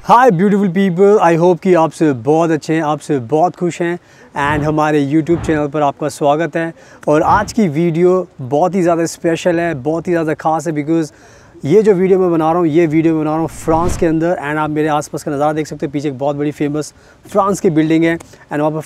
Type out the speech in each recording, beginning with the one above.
Hi beautiful people, I hope कि आप सब बहुत अच्छे हैं, आप सब बहुत खुश हैं एंड हमारे यूट्यूब चैनल पर आपका स्वागत है। और आज की वीडियो बहुत ही ज़्यादा स्पेशल है, बहुत ही ज़्यादा ख़ास है बिकॉज़ ये जो वीडियो मैं बना रहा हूँ, ये वीडियो मैं बना रहा हूँ फ्रांस के अंदर। एंड आप मेरे आसपास का नज़ारा देख सकते हो, पीछे एक बहुत बड़ी फेमस फ्रांस की बिल्डिंग है एंड वहाँ पर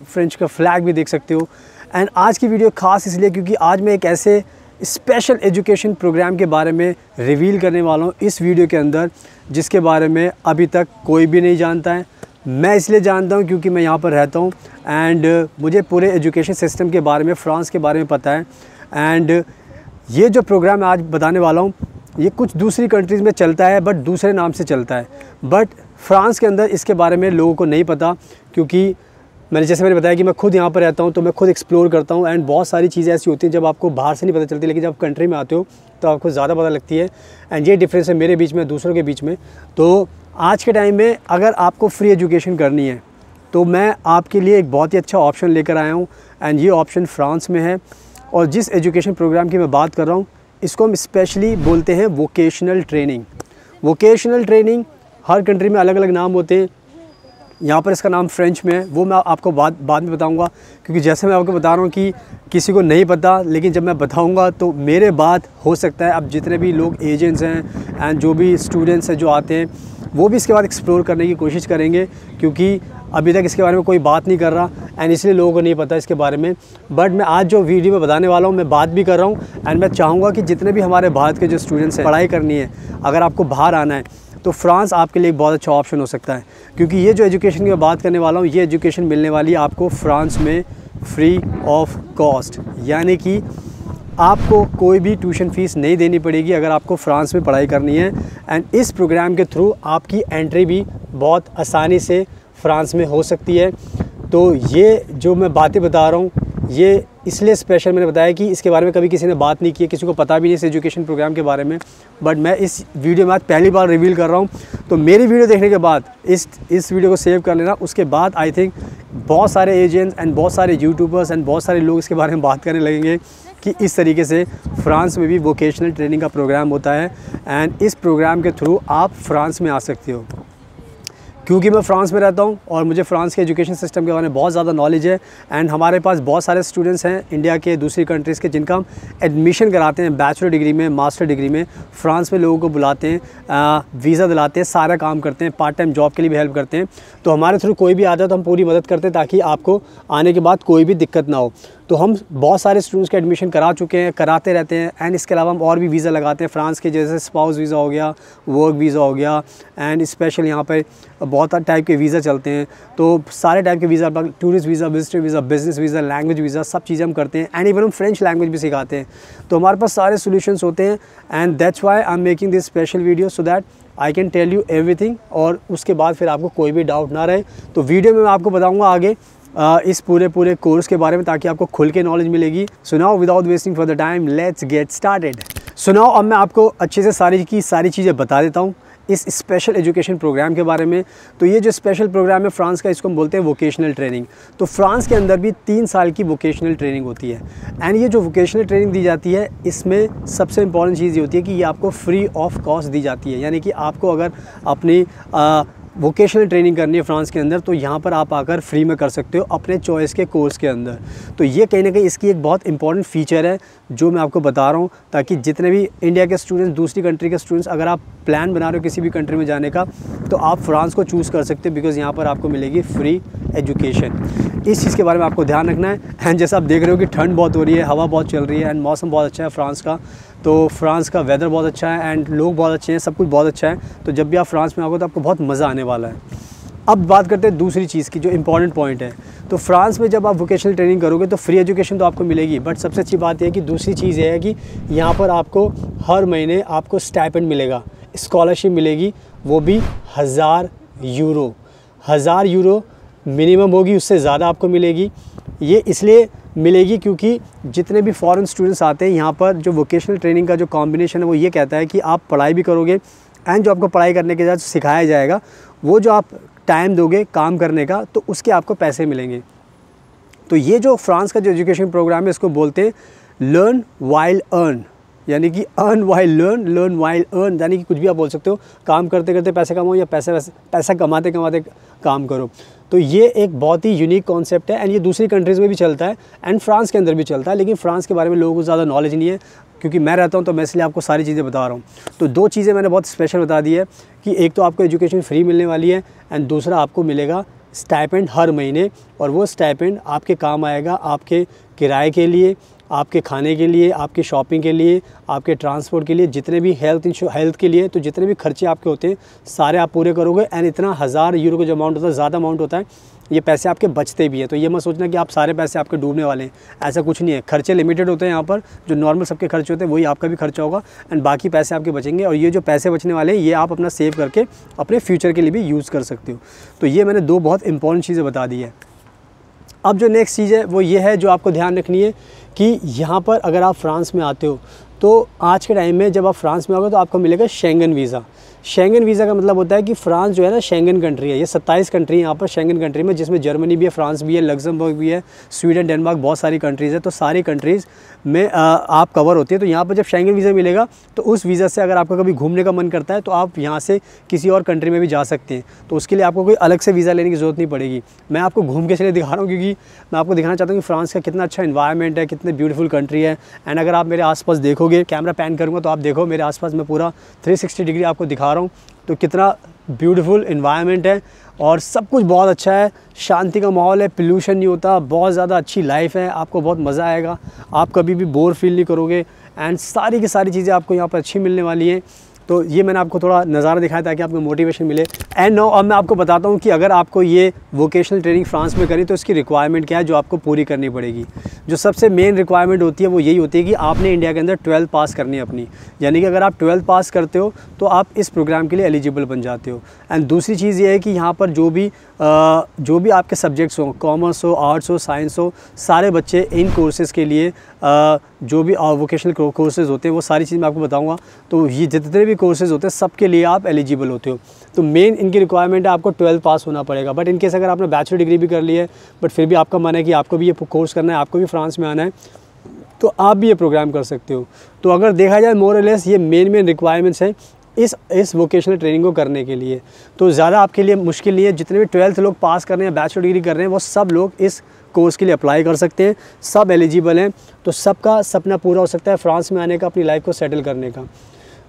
फ्रेंच का फ्लैग भी देख सकते हो। एंड आज की वीडियो ख़ास इसलिए क्योंकि आज मैं एक ऐसे स्पेशल एजुकेशन प्रोग्राम के बारे में रिवील करने वाला हूँ इस वीडियो के अंदर, जिसके बारे में अभी तक कोई भी नहीं जानता है। मैं इसलिए जानता हूँ क्योंकि मैं यहाँ पर रहता हूँ एंड मुझे पूरे एजुकेशन सिस्टम के बारे में, फ्रांस के बारे में पता है। एंड ये जो प्रोग्राम मैं आज बताने वाला हूँ, ये कुछ दूसरी कंट्रीज़ में चलता है बट दूसरे नाम से चलता है, बट फ्रांस के अंदर इसके बारे में लोगों को नहीं पता। क्योंकि मैंने बताया कि मैं खुद यहाँ पर रहता हूँ तो मैं खुद एक्सप्लोर करता हूँ एंड बहुत सारी चीज़ें ऐसी होती हैं जब आपको बाहर से नहीं पता चलती, लेकिन जब आप कंट्री में आते हो तो आपको ज़्यादा पता लगती है। एंड ये डिफरेंस है मेरे बीच में, दूसरों के बीच में। तो आज के टाइम में अगर आपको फ्री एजुकेशन करनी है तो मैं आपके लिए एक बहुत ही अच्छा ऑप्शन लेकर आया हूँ एंड ये ऑप्शन फ्रांस में है। और जिस एजुकेशन प्रोग्राम की मैं बात कर रहा हूँ, इसको हम स्पेशली बोलते हैं वोकेशनल ट्रेनिंग। वोकेशनल ट्रेनिंग हर कंट्री में अलग अलग नाम होते हैं। यहाँ पर इसका नाम फ्रेंच में है, वो मैं आपको बाद में बताऊँगा, क्योंकि जैसे मैं आपको बता रहा हूँ कि किसी को नहीं पता, लेकिन जब मैं बताऊँगा तो मेरे बाद हो सकता है अब जितने भी लोग एजेंट्स हैं एंड जो भी स्टूडेंट्स हैं जो आते हैं, वो भी इसके बाद एक्सप्लोर करने की कोशिश करेंगे, क्योंकि अभी तक इसके बारे में कोई बात नहीं कर रहा एंड इसलिए लोगों को नहीं पता इसके बारे में। बट मैं आज जो वीडियो में बताने वाला हूँ, मैं बात भी कर रहा हूँ एंड मैं चाहूँगा कि जितने भी हमारे भारत के जो स्टूडेंट्स हैं, पढ़ाई करनी है, अगर आपको बाहर आना है तो फ्रांस आपके लिए एक बहुत अच्छा ऑप्शन हो सकता है। क्योंकि ये जो एजुकेशन की मैं बात करने वाला हूँ, ये एजुकेशन मिलने वाली है आपको फ्रांस में फ्री ऑफ कॉस्ट, यानी कि आपको कोई भी ट्यूशन फ़ीस नहीं देनी पड़ेगी अगर आपको फ्रांस में पढ़ाई करनी है। एंड इस प्रोग्राम के थ्रू आपकी एंट्री भी बहुत आसानी से फ्रांस में हो सकती है। तो ये जो मैं बातें बता रहा हूँ, ये इसलिए स्पेशल मैंने बताया कि इसके बारे में कभी किसी ने बात नहीं की है, किसी को पता भी नहीं इस एजुकेशन प्रोग्राम के बारे में। बट मैं इस वीडियो में आज पहली बार रिवील कर रहा हूँ। तो मेरी वीडियो देखने के बाद इस वीडियो को सेव कर लेना। उसके बाद आई थिंक बहुत सारे एजेंट्स एंड बहुत सारे यूट्यूबर्स एंड बहुत सारे लोग इसके बारे में बात करने लगेंगे कि इस तरीके से फ्रांस में भी वोकेशनल ट्रेनिंग का प्रोग्राम होता है एंड इस प्रोग्राम के थ्रू आप फ्रांस में आ सकते हो। क्योंकि मैं फ्रांस में रहता हूँ और मुझे फ्रांस के एजुकेशन सिस्टम के बारे में बहुत ज़्यादा नॉलेज है एंड हमारे पास बहुत सारे स्टूडेंट्स हैं इंडिया के, दूसरी कंट्रीज़ के, जिनका हम एडमिशन कराते हैं बैचलर डिग्री में, मास्टर डिग्री में। फ्रांस में लोगों को बुलाते हैं, वीज़ा दिलाते हैं, सारा काम करते हैं, पार्ट टाइम जॉब के लिए भी हेल्प करते हैं। तो हमारे थ्रू कोई भी आता है तो हम पूरी मदद करते हैं ताकि आपको आने के बाद कोई भी दिक्कत ना हो। तो हम बहुत सारे स्टूडेंट्स के एडमिशन करा चुके हैं, कराते रहते हैं एंड इसके अलावा हम और भी वीज़ा लगाते हैं फ्रांस के, जैसे स्पाउस वीज़ा हो गया, वर्क वीज़ा हो गया एंड स्पेशल यहाँ पर बहुत टाइप के वीज़ा चलते हैं। तो सारे टाइप के visa, tourist visa, visitor visa, business visa, language visa, सब चीज़ें हम करते हैं एंड इवन हम फ्रेंच लैंग्वेज भी सिखाते हैं। तो हमारे पास सारे सॉल्यूशंस होते हैं and that's why I am making this special video so that I can tell you everything और उसके बाद फिर आपको कोई भी डाउट ना रहे। तो वीडियो में मैं आपको बताऊँगा आगे इस पूरे कोर्स के बारे में, ताकि आपको खुल के नॉलेज मिलेगी। So now without wasting for the time let's get started. So now अब मैं आपको अच्छे से सारी चीज़ें बता देता हूँ इस स्पेशल एजुकेशन प्रोग्राम के बारे में। तो ये जो स्पेशल प्रोग्राम है फ्रांस का, इसको हम बोलते हैं वोकेशनल ट्रेनिंग। तो फ्रांस के अंदर भी 3 साल की वोकेशनल ट्रेनिंग होती है एंड ये जो वोकेशनल ट्रेनिंग दी जाती है, इसमें सबसे इंपॉर्टेंट चीज़ ये होती है कि ये आपको फ्री ऑफ कॉस्ट दी जाती है। यानी कि आपको अगर अपनी वोकेशनल ट्रेनिंग करनी है फ्रांस के अंदर तो यहाँ पर आप आकर फ्री में कर सकते हो अपने चॉइस के कोर्स के अंदर। तो ये कहीं ना कहीं इसकी एक बहुत इंपॉर्टेंट फ़ीचर है जो मैं आपको बता रहा हूँ, ताकि जितने भी इंडिया के स्टूडेंट्स, दूसरी कंट्री के स्टूडेंट्स, अगर आप प्लान बना रहे हो किसी भी कंट्री में जाने का तो आप फ्रांस को चूज़ कर सकते हो, बिकॉज़ यहाँ पर आपको मिलेगी फ्री एजुकेशन। इस चीज़ के बारे में आपको ध्यान रखना है। एंड जैसा आप देख रहे हो कि ठंड बहुत हो रही है, हवा बहुत चल रही है एंड मौसम बहुत अच्छा है फ्रांस का। तो फ्रांस का वेदर बहुत अच्छा है एंड लोग बहुत अच्छे हैं, सब कुछ बहुत अच्छा है। तो जब भी आप फ्रांस में आओगे तो आपको बहुत मज़ा आने वाला है। अब बात करते हैं दूसरी चीज़ की जो इंपॉर्टेंट पॉइंट है। तो फ्रांस में जब आप वोकेशनल ट्रेनिंग करोगे तो फ्री एजुकेशन तो आपको मिलेगी, बट सबसे अच्छी बात यह है कि दूसरी चीज़ ये है कि यहाँ पर आपको हर महीने आपको स्टाइपेंड मिलेगा, स्कॉलरशिप मिलेगी, वो भी 1000 यूरो। 1000 यूरो मिनिमम होगी, उससे ज़्यादा आपको मिलेगी। ये इसलिए मिलेगी क्योंकि जितने भी फॉरेन स्टूडेंट्स आते हैं यहाँ पर, जो वोकेशनल ट्रेनिंग का जो कॉम्बिनेशन है वो ये कहता है कि आप पढ़ाई भी करोगे एंड जो आपको पढ़ाई करने के साथ सिखाया जाएगा, वो जो आप टाइम दोगे काम करने का, तो उसके आपको पैसे मिलेंगे। तो ये जो फ्रांस का जो एजुकेशन प्रोग्राम है इसको बोलते हैं लर्न वाइल अर्न, यानी कि earn while learn, learn while earn, यानी कि कुछ भी आप बोल सकते हो, काम करते करते पैसे कमाओ या पैसा कमाते कमाते काम करो। तो ये एक बहुत ही यूनिक कॉन्सेप्ट है एंड ये दूसरी कंट्रीज़ में भी चलता है एंड फ्रांस के अंदर भी चलता है, लेकिन फ्रांस के बारे में लोगों को ज़्यादा नॉलेज नहीं है क्योंकि मैं रहता हूँ, तो मैं इसलिए आपको सारी चीज़ें बता रहा हूँ। तो 2 चीज़ें मैंने बहुत स्पेशल बता दी है कि एक तो आपको एजुकेशन फ्री मिलने वाली है एंड दूसरा आपको मिलेगा स्टाइपेंड हर महीने, और वो स्टाइपेंड आपके काम आएगा आपके किराए के लिए, आपके खाने के लिए, आपके शॉपिंग के लिए, आपके ट्रांसपोर्ट के लिए, जितने भी हेल्थ के लिए, तो जितने भी खर्चे आपके होते हैं सारे आप पूरे करोगे एंड इतना 1000 यूरो का जो अमाउंट होता है, ज़्यादा अमाउंट होता है, ये पैसे आपके बचते भी हैं। तो ये मत सोचना कि आप सारे पैसे आपके डूबने वाले हैं, ऐसा कुछ नहीं है। खर्चे लिमिटेड होते हैं यहाँ पर, जो नॉर्मल सबके खर्चे होते हैं वही आपका भी खर्चा होगा एंड बाकी पैसे आपके बचेंगे, और ये जो पैसे बचने वाले हैं ये आप अपना सेव करके अपने फ्यूचर के लिए भी यूज़ कर सकते हो। तो ये मैंने 2 बहुत इंपॉर्टेंट चीज़ें बता दी है। अब जो नेक्स्ट चीज़ है वो ये है जो आपको ध्यान रखनी है कि यहाँ पर अगर आप फ्रांस में आते हो तो आज के टाइम में जब आप फ्रांस में आओगे तो आपको मिलेगा शेंगन वीज़ा। शेंगन वीज़ा का मतलब होता है कि फ्रांस जो है ना शेंगन कंट्री है। ये 27 कंट्री है यहाँ पर शेंगन कंट्री में, जिसमें जर्मनी भी है, फ्रांस भी है, लग्जमबर्ग भी है, स्वीडन, डेनमार्क, बहुत सारी कंट्रीज़ है। तो सारी कंट्रीज़ में आप कवर होती है। तो यहाँ पर जब शेंगन वीज़ा मिलेगा तो उस वीज़ा से अगर आपका कभी घूमने का मन करता है तो आप यहाँ से किसी और कंट्री में भी जा सकते हैं। तो उसके लिए आपको कोई अलग से वीज़ा लेने की ज़रूरत नहीं पड़ेगी। मैं आपको घूम के इसलिए दिखा रहा हूँ क्योंकि मैं आपको दिखाना चाहता हूँ कि फ्रांस का कितना अच्छा इन्वायरमेंट है, कितनी ब्यूटीफुल कंट्री है। एंड अगर आप मेरे आसपास देखोगे, कैमरा पैन करूँगा तो आप देखो मेरे आसपास मैं पूरा 360 डिग्री आपको दिखा रहा हूँ, तो कितना ब्यूटीफुल इन्वायरमेंट है और सब कुछ बहुत अच्छा है। शांति का माहौल है, पोल्यूशन नहीं होता, बहुत ज़्यादा अच्छी लाइफ है, आपको बहुत मज़ा आएगा, आप कभी भी बोर फील नहीं करोगे एंड सारी की सारी चीज़ें आपको यहाँ पर अच्छी मिलने वाली हैं। तो ये मैंने आपको थोड़ा नज़ारा दिखाया ताकि आपको मोटिवेशन मिले। एंड नो अब मैं आपको बताता हूँ कि अगर आपको ये वोकेशनल ट्रेनिंग फ्रांस में करी तो इसकी रिक्वायरमेंट क्या है जो आपको पूरी करनी पड़ेगी। जो सबसे मेन रिक्वायरमेंट होती है वो यही होती है कि आपने इंडिया के अंदर 12th पास करनी है अपनी, यानी कि अगर आप 12th पास करते हो तो आप इस प्रोग्राम के लिए एलिजिबल बन जाते हो। एंड दूसरी चीज़ ये है कि यहाँ पर जो भी आपके सब्जेक्ट्स हों, कॉमर्स हो, आर्ट्स हो, साइंस हो, सारे बच्चे इन कोर्सेज़ के लिए जो भी वोकेशनल कोर्सेज़ होते हैं वो सारी चीज़ मैं आपको बताऊँगा। तो ये जितने भी कोर्सेज़ होते हैं सबके लिए आप एलिजिबल होते हो। तो मेन इनकी रिक्वायरमेंट है आपको 12th पास होना पड़ेगा। बट इनकेस अगर आपने बैचलर डिग्री भी कर ली है बट फिर भी आपका मन है कि आपको भी ये कोर्स करना है, आपको भी फ्रांस में आना है, तो आप भी ये प्रोग्राम कर सकते हो। तो अगर देखा जाए मोर और लेस ये मेन रिक्वायरमेंट्स हैं इस वोकेशनल ट्रेनिंग को करने के लिए। तो ज़्यादा आपके लिए मुश्किल नहीं है। जितने भी 12th लोग पास कर रहे हैं, बैचलर डिग्री कर रहे हैं, वो सब लोग इस कोर्स के लिए अप्लाई कर सकते हैं, सब एलिजिबल हैं। तो सबका सपना पूरा हो सकता है फ्रांस में आने का, अपनी लाइफ को सेटल करने का।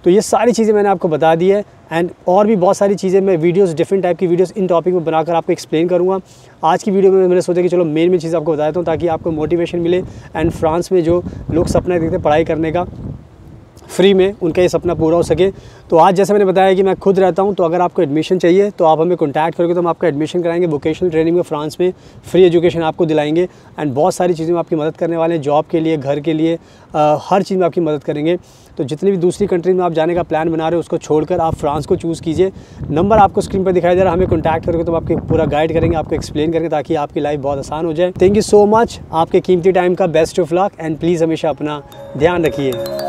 तो ये सारी चीज़ें मैंने आपको बता दी है एंड और भी बहुत सारी चीज़ें मैं वीडियोस, डिफरेंट टाइप की वीडियोस इन टॉपिक में बनाकर आपको एक्सप्लेन करूँगा। आज की वीडियो में मैंने सोचा कि चलो मेन चीज़ आपको बता देता हूँ ताकि आपको मोटिवेशन मिले एंड फ्रांस में जो लोग सपना देखते हैं पढ़ाई करने का फ्री में, उनका ये सपना पूरा हो सके। तो आज जैसे मैंने बताया कि मैं खुद रहता हूँ, तो अगर आपको एडमिशन चाहिए तो आप हमें कॉन्टैक्ट करोगे तो हम आपका एडमिशन कराएंगे वोकेशनल ट्रेनिंग में फ्रांस में, फ्री एजुकेशन आपको दिलाएंगे एंड बहुत सारी चीज़ें में आपकी मदद करने वाले हैं, जॉब के लिए, घर के लिए, हर चीज़ में आपकी मदद करेंगे। तो जितनी भी दूसरी कंट्री में आप जाने का प्लान बना रहे हो उसको छोड़कर आप फ्रांस को चूज़ कीजिए। नंबर आपको स्क्रीन पर दिखाई दे रहा है, हमें कॉन्टैक्ट करोगे तो आपको पूरा गाइड करेंगे, आपको एक्सप्लेन करेंगे ताकि आपकी लाइफ बहुत आसान हो जाए। थैंक यू सो मच, आपके कीमती टाइम का best of luck and please हमेशा अपना ध्यान रखिए।